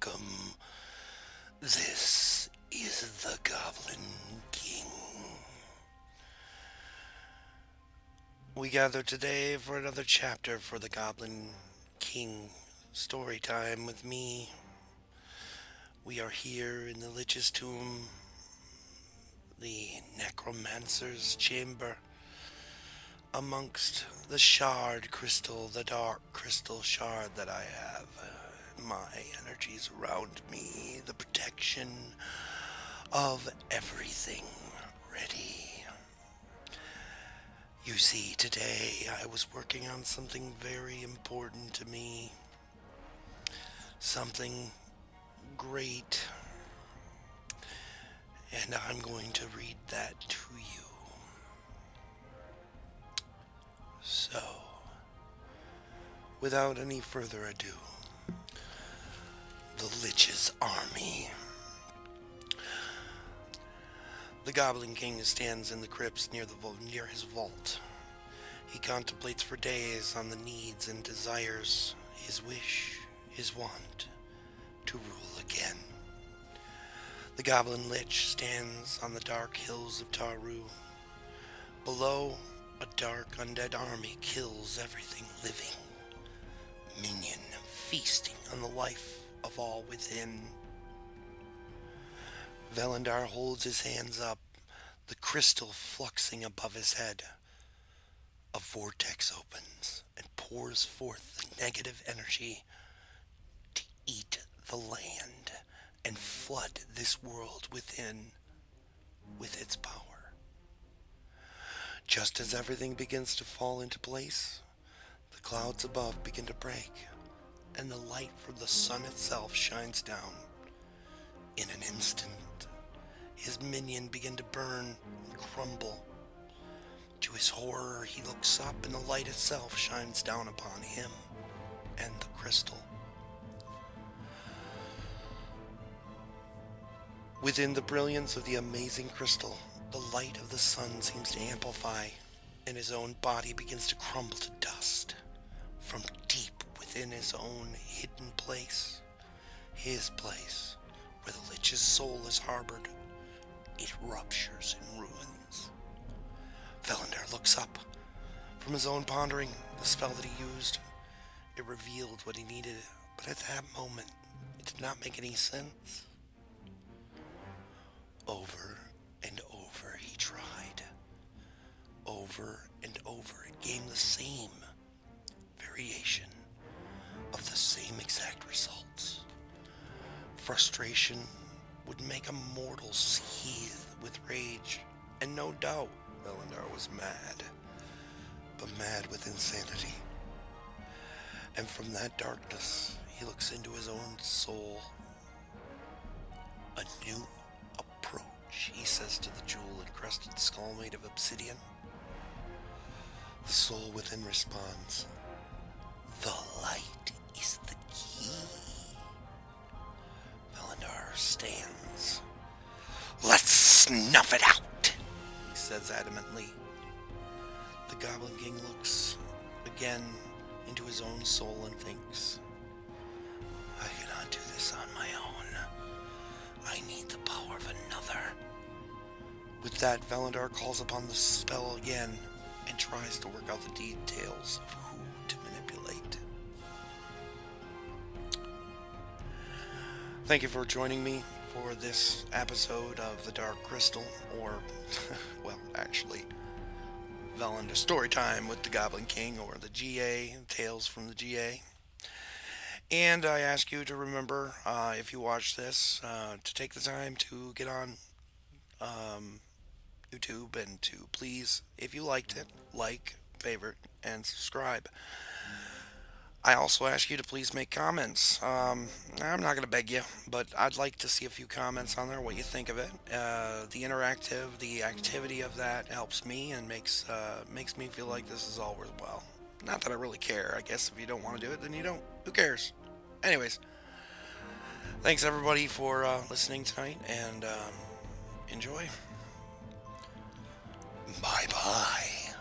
welcome. This is the Goblin King. We gather today for another chapter for the Goblin King story time with me. We are here in the Lich's tomb, the necromancer's chamber, amongst the shard crystal, the dark crystal shard that I have. My energies around me, the protection of everything ready. You see, today I was working on something very important to me, something great, and I'm going to read that to you. So, without any further ado, the Lich's army. The Goblin King stands in the crypts near his vault. He contemplates for days on the needs and desires, his wish, his want, to rule again. The Goblin Lich stands on the dark hills of Taru. Below, a dark undead army kills everything living. Minion feasting on the life of all within. Velandar holds his hands up, the crystal fluxing above his head. A vortex opens and pours forth the negative energy to eat the land and flood this world within with its power. Just as everything begins to fall into place, the clouds above begin to break, and the light from the sun itself shines down. In an instant, his minion begin to burn and crumble. To his horror, he looks up and the light itself shines down upon him and the crystal. Within the brilliance of the amazing crystal, the light of the sun seems to amplify, and his own body begins to crumble to dust. From deep within his own hidden place, his place, where the Lich's soul is harbored, it ruptures in ruins. Velandar looks up. From his own pondering, the spell that he used, it revealed what he needed, but at that moment, it did not make any sense. Over and over he tried. Over and over it gained the same variation of the same exact results. Frustration would make a mortal seethe with rage, and no doubt Velandar was mad, but mad with insanity. And from that darkness, he looks into his own soul. A new approach, he says to the jewel-encrusted skull made of obsidian. The soul within responds, "The light is the key." Velandar stands. "Let's snuff it out," he says adamantly. The Goblin King looks again into his own soul and thinks, "I cannot do this on my own. I need the power of another." With that, Velandar calls upon the spell again and tries to work out the details of who to manipulate. Thank you for joining me for this episode of The Dark Crystal, or, well, actually, Velandar Storytime with the Goblin King, or the GA, Tales from the GA. And I ask you to remember, if you watch this, to take the time to get on YouTube and to please, if you liked it, like, favorite, and subscribe. I also ask you to please make comments. I'm not going to beg you, but I'd like to see a few comments on there, what you think of it. The activity of that helps me and makes me feel like this is all worthwhile. Not that I really care. I guess if you don't want to do it, then you don't. Who cares? Anyways, thanks everybody for listening tonight, and enjoy. Bye bye.